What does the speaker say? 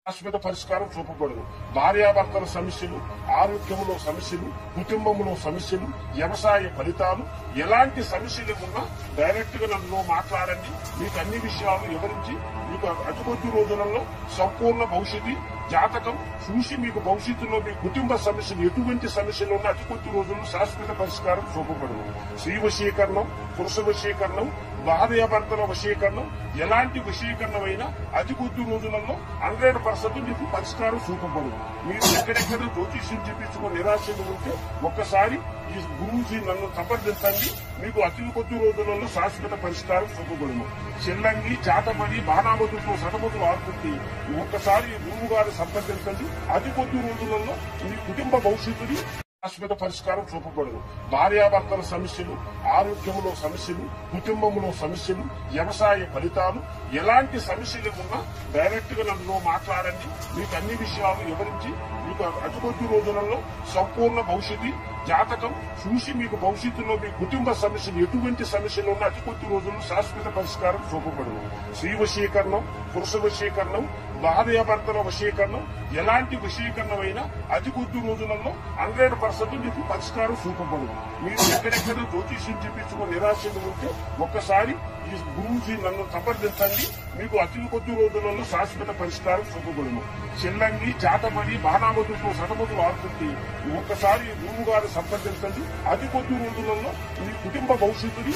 శాశ్వత పరిష్కారం చూపబడదు. భార్యాభర్తల సమస్యలు, ఆరోగ్యంలో సమస్యలు, కుటుంబంలో సమస్యలు, వ్యవసాయ ఫలితాలు, ఎలాంటి సమస్యలు ఉన్నా డైరెక్ట్ గా నన్ను మాట్లాడండి. మీకు అన్ని విషయాలు వివరించి మీకు అతి కొద్ది రోజులలో సంపూర్ణ భవిష్యత్తు జాతకం చూసి మీకు భవిష్యత్తులో మీ కుటుంబ సమస్యలు ఎటువంటి సమస్యలు ఉన్నా అతి కొద్ది రోజుల్లో శాశ్వత పరిష్కారం చూపబడదు. స్త్రీ వశీకరణం, పురుష వశీకరణం, భార్యాభర్తల వశీకరణం, ఎలాంటి వశీకరణం అయినా అతి కొద్ది రోజులలో 100% మీకు పరిష్కారం చూపబడదు. మీరు ఎక్కడెక్కడ జ్యోతిష్యం చెప్పించుకుని నిరాశలు ఉంటే ఒక్కసారి ఈ గురువుజీ నన్ను సంప్రదించండి. మీకు అతి కొద్ది రోజులలో శాశ్వత పరిష్కారం చూపబడును. చెల్లంగి, చాటమని, బాణామతులతో సతమతులు ఆడుకుంటే ఒక్కసారి గురువు గారు సంప్రదించండి. అతి కొద్ది రోజులలో మీ కుటుంబ భవిష్యత్తుని శాశ్వత పరిష్కారం చూపబడదు. భార్యాభర్తల సమస్యలు, ఆరోగ్యంలో సమస్యలు, కుటుంబంలో సమస్యలు, వ్యవసాయ ఫలితాలు, ఎలాంటి సమస్యలు ఉన్నా డైరెక్ట్ గా నన్ను మాట్లాడండి. మీకు అన్ని విషయాలు వివరించి మీకు అతి కొద్ది రోజులలో సంపూర్ణ భవిష్యత్తు జాతకం చూసి మీకు భవిష్యత్తులో మీ కుటుంబ సమస్యలు ఎటువంటి సమస్యలు ఉన్నా అతి కొద్ది రోజుల్లో శాశ్వత పరిష్కారం చూపబడదు. స్త్రీ వశీకరణం, పురుష వశీకరణం, భార్యాభర్తల వశీకరణం, ఎలాంటి వశీకరణం అయినా అతి కొద్ది రోజులలో 100% మీకు పరిష్కారం చూపబడదు. మీరు ఎక్కడెక్కడ జ్యోతిష్యం చెప్పించుకుని నిరాశలు ఉంటే ఒక్కసారి ఈ గురువుజీ నన్ను సంప్రదించండి. మీకు అతి కొద్ది రోజులలో శాశ్వత పరిష్కారం చూపబడును. చెల్లంగి, చాటమని, బాణామతులతో సతమతులు ఆడుకుంటే ఒక్కసారి గురువు గారు సంప్రదించండి. అతి కొద్ది రోజులలో మీ కుటుంబ భవిష్యత్తుని